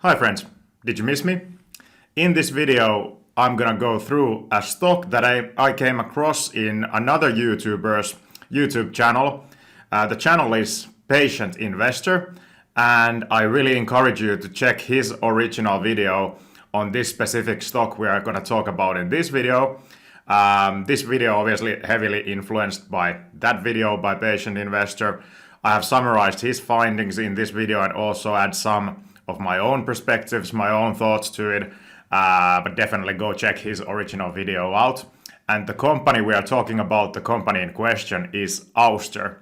Hi friends, did you miss me? In this video, I'm gonna go through a stock that I came across in another YouTuber's YouTube channel. The channel is Patient Investor, and I really encourage you to check his original video on this specific stock we are gonna talk about in this video. This video obviously heavily influenced by that video by Patient Investor. I have summarized his findings in this video and also add some of my own perspectives, my own thoughts to it, but definitely go check his original video out. And the company we are talking about, the company in question, is Ouster.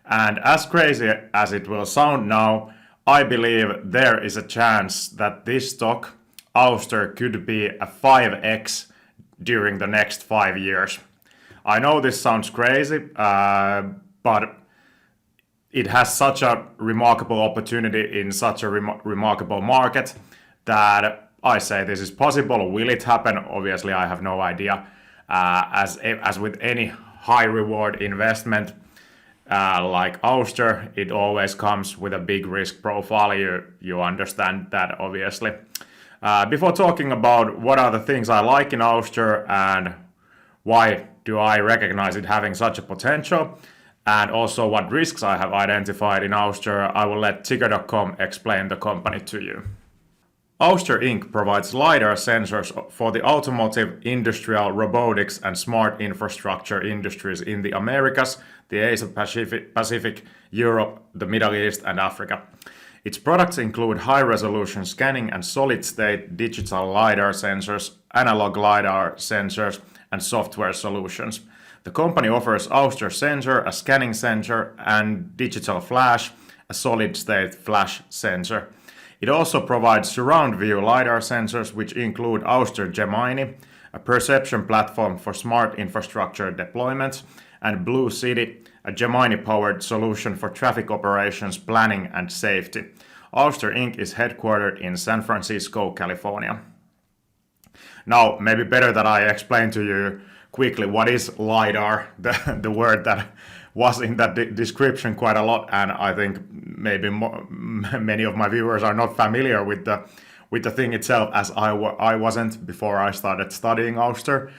And as crazy as it will sound now, I believe there is a chance that this stock, Ouster, could be a 5x during the next 5 years. I know this sounds crazy, but it has such a remarkable opportunity in such a remarkable market that I say this is possible. Will it happen? Obviously, I have no idea. As with any high reward investment like Ouster, it always comes with a big risk profile. You understand that, obviously. Before talking about what are the things I like in Ouster and why do I recognize it having such a potential, and also what risks I have identified in Ouster, I will let ticker.com explain the company to you. Ouster Inc. provides lidar sensors for the automotive, industrial, robotics, and smart infrastructure industries in the Americas, the Asia Pacific, Europe, the Middle East, and Africa. Its products include high-resolution scanning and solid-state digital lidar sensors, analog lidar sensors, and software solutions. The company offers Ouster sensor, a scanning sensor, and digital flash, a solid-state flash sensor. It also provides surround view lidar sensors, which include Ouster Gemini, a perception platform for smart infrastructure deployments, and Blue City, a Gemini-powered solution for traffic operations planning and safety. Ouster Inc. is headquartered in San Francisco, California. Now, maybe better that I explain to you quickly what is lidar, the word that was in that description quite a lot, and I think maybe many of my viewers are not familiar with the thing itself, as I wasn't before I started studying Ouster.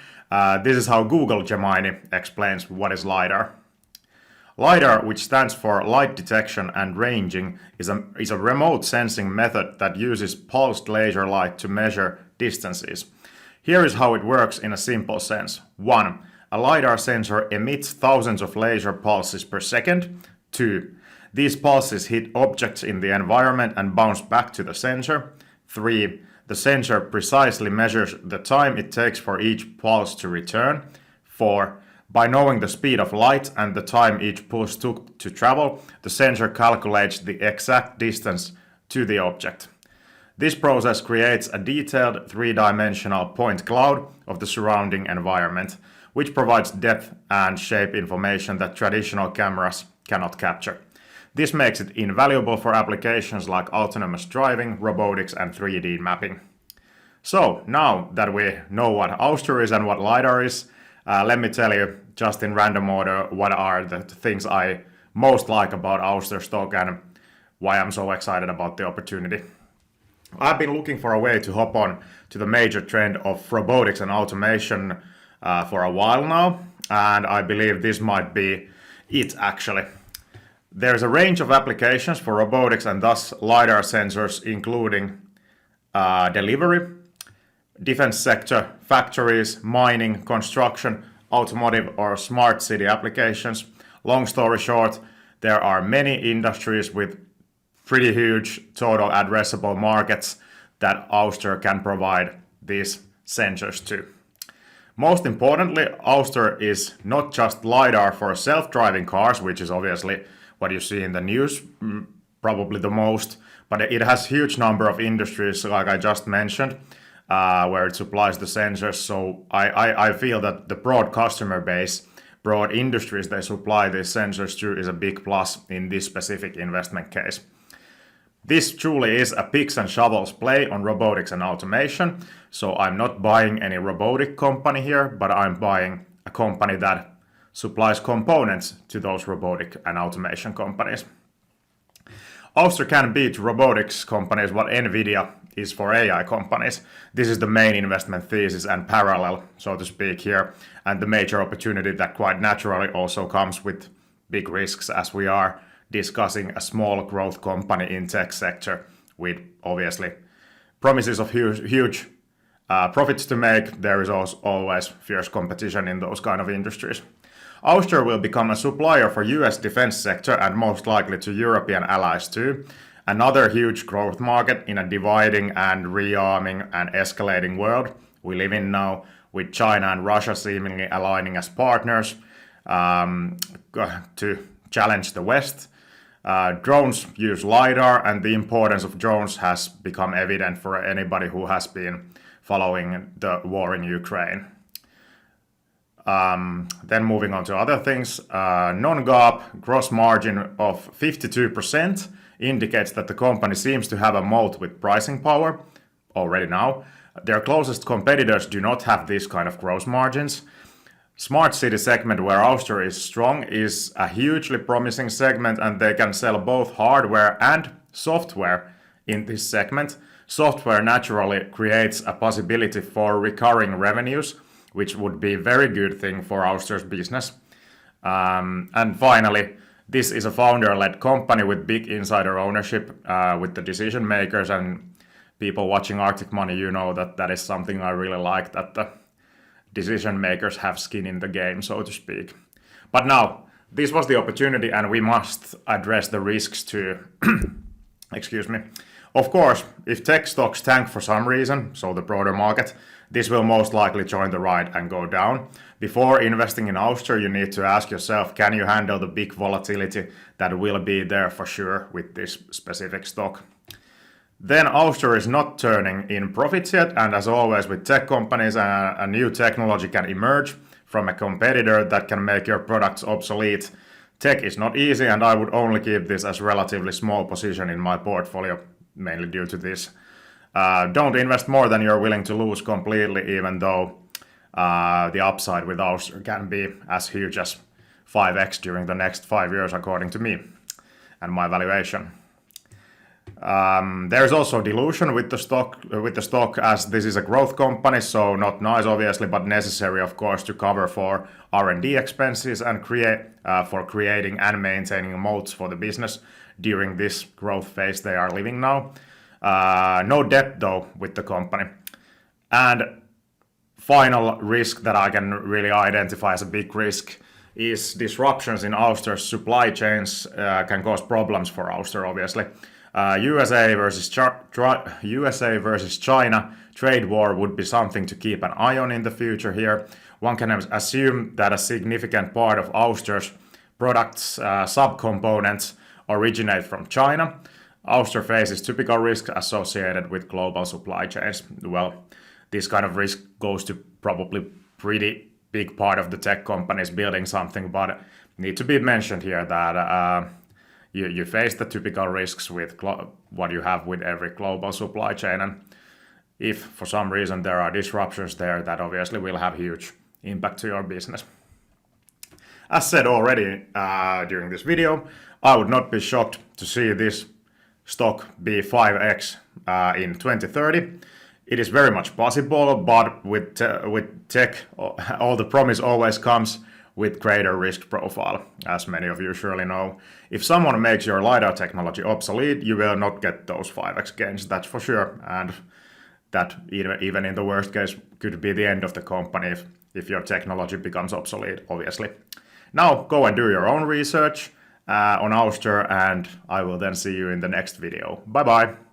This is how Google Gemini explains what is lidar. LiDAR, which stands for light detection and ranging, is a remote sensing method that uses pulsed laser light to measure distances. Here is how it works in a simple sense. 1. A LiDAR sensor emits thousands of laser pulses per second. 2. These pulses hit objects in the environment and bounce back to the sensor. 3. The sensor precisely measures the time it takes for each pulse to return. 4. By knowing the speed of light and the time each pulse took to travel, the sensor calculates the exact distance to the object. This process creates a detailed three-dimensional point cloud of the surrounding environment, which provides depth and shape information that traditional cameras cannot capture. This makes it invaluable for applications like autonomous driving, robotics, and 3D mapping. So, now that we know what Ouster is and what lidar is, let me tell you, just in random order, what are the things I most like about Ouster stock and why I'm so excited about the opportunity. I've been looking for a way to hop on to the major trend of robotics and automation for a while now, and I believe this might be it actually. There's a range of applications for robotics and thus lidar sensors, including delivery, defense sector, factories, mining, construction, automotive or smart city applications. Long story short, there are many industries with pretty huge total addressable markets that Ouster can provide these sensors to. Most importantly, Ouster is not just lidar for self-driving cars, which is obviously what you see in the news probably the most, but it has huge number of industries like I just mentioned where it supplies the sensors. So I feel that the broad customer base, broad industries they supply these sensors to is a big plus in this specific investment case. This truly is a picks and shovels play on robotics and automation. So I'm not buying any robotic company here, but I'm buying a company that supplies components to those robotic and automation companies. Ouster can be to robotics companies what Nvidia is for AI companies. This is the main investment thesis and parallel, so to speak, here, and the major opportunity that quite naturally also comes with big risks, as we are discussing a small growth company in tech sector with obviously promises of huge profits to make. There is also always fierce competition in those kind of industries. Ouster will become a supplier for US defense sector and most likely to European allies too. Another huge growth market in a dividing and rearming and escalating world we live in now, with China and Russia seemingly aligning as partners to challenge the West. Drones use lidar, and the importance of drones has become evident for anybody who has been following the war in Ukraine. Then moving on to other things, non-GAAP gross margin of 52% indicates that the company seems to have a moat with pricing power already now. Their closest competitors do not have this kind of gross margins. Smart city segment, where Ouster is strong, is a hugely promising segment, and they can sell both hardware and software in this segment. Software naturally creates a possibility for recurring revenues, which would be a very good thing for Ouster's business. And finally, this is a founder-led company with big insider ownership with the decision makers, and people watching Arctic Money, you know that is something I really like, that the decision makers have skin in the game, so to speak. But now, this was the opportunity, and we must address the risks too. Excuse me. Of course, if tech stocks tank for some reason, so the broader market, this will most likely join the ride and go down. Before investing in Ouster, you need to ask yourself, can you handle the big volatility that will be there for sure with this specific stock? Then Ouster is not turning in profits yet, and as always with tech companies, a new technology can emerge from a competitor that can make your products obsolete. Tech is not easy, and I would only keep this as relatively small position in my portfolio, mainly due to this. Don't invest more than you're willing to lose completely, even though the upside with Ouster can be as huge as 5x during the next 5 years, according to me and my valuation. There's also dilution with the stock, as this is a growth company, so not nice obviously, but necessary of course to cover for R&D expenses and creating and maintaining moats for the business during this growth phase they are living now. No debt though with the company. And final risk that I can really identify as a big risk is disruptions in Ouster's supply chains can cause problems for Ouster obviously. USA versus China trade war would be something to keep an eye on in the future here. One can assume that a significant part of Ouster's products subcomponents originate from China. Ouster faces typical risks associated with global supply chains. Well, this kind of risk goes to probably pretty big part of the tech companies building something, but need to be mentioned here that you face the typical risks with what you have with every global supply chain, and if for some reason there are disruptions there, that obviously will have huge impact to your business. As said already during this video, I would not be shocked to see this stock be 5x in 2030. It is very much possible, but with tech, all the promise always comes with greater risk profile, as many of you surely know. If someone makes your lidar technology obsolete, you will not get those 5x gains, that's for sure. And that even in the worst case could be the end of the company if your technology becomes obsolete, obviously. Now go and do your own research on Ouster, and I will then see you in the next video. Bye bye.